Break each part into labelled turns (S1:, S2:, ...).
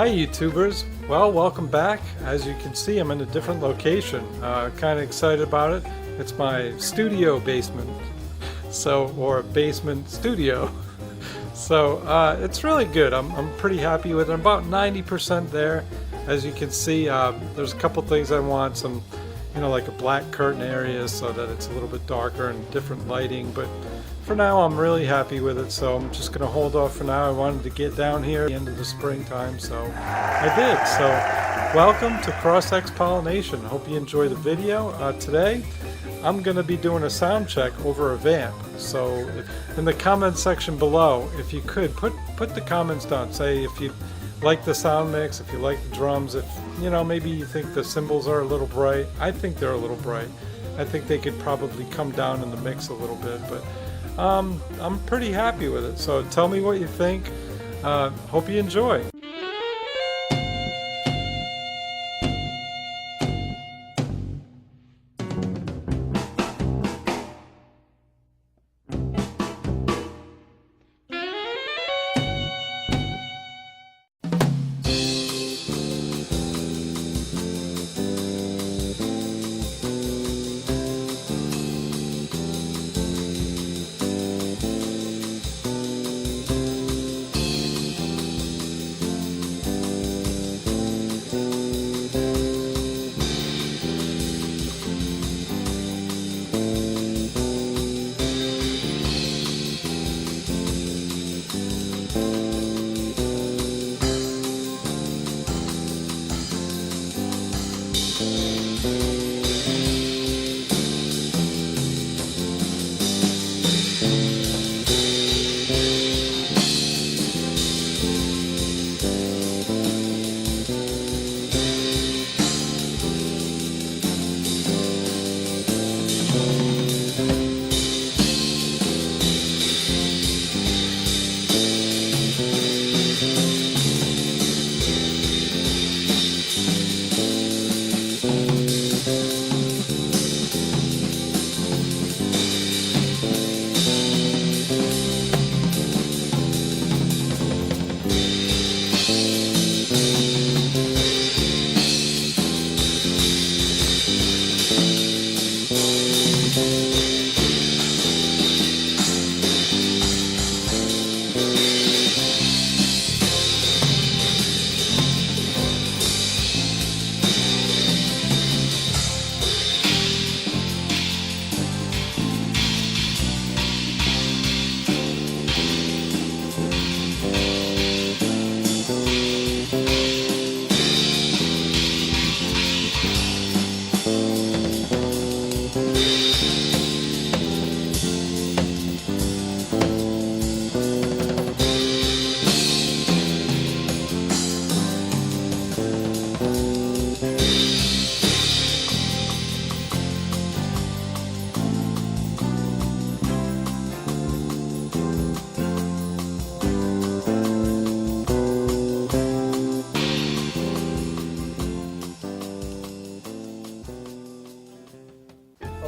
S1: Hi YouTubers, well welcome back. As you can see, I'm in a different location. Kind of excited about it. It's my studio basement, or basement studio. So it's really good. I'm pretty happy with it. I'm about 90% there. As you can see, there's a couple things I want, some like a black curtain area so that it's a little bit darker and different lighting, but for now I'm really happy with it, so I'm just going to hold off for now. I wanted to get down here at the end of the springtime, so I did. So welcome to Cross-X Pollination. Hope you enjoy the video. Today I'm going to be doing a sound check over a Vamp, so in the comment section below, if you could put the comments down. Say if you like the sound mix, if you like the drums, if maybe you think the cymbals are a little bright. I think they're a little bright. I think they could probably come down in the mix a little bit, but I'm pretty happy with it. So tell me what you think. Hope you enjoy.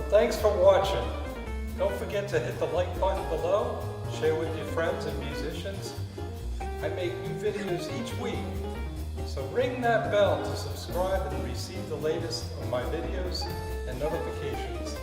S1: Thanks for watching. Don't forget to hit the like button below, share with your friends and musicians. I make new videos each week, so ring that bell to subscribe and receive the latest of my videos and notifications.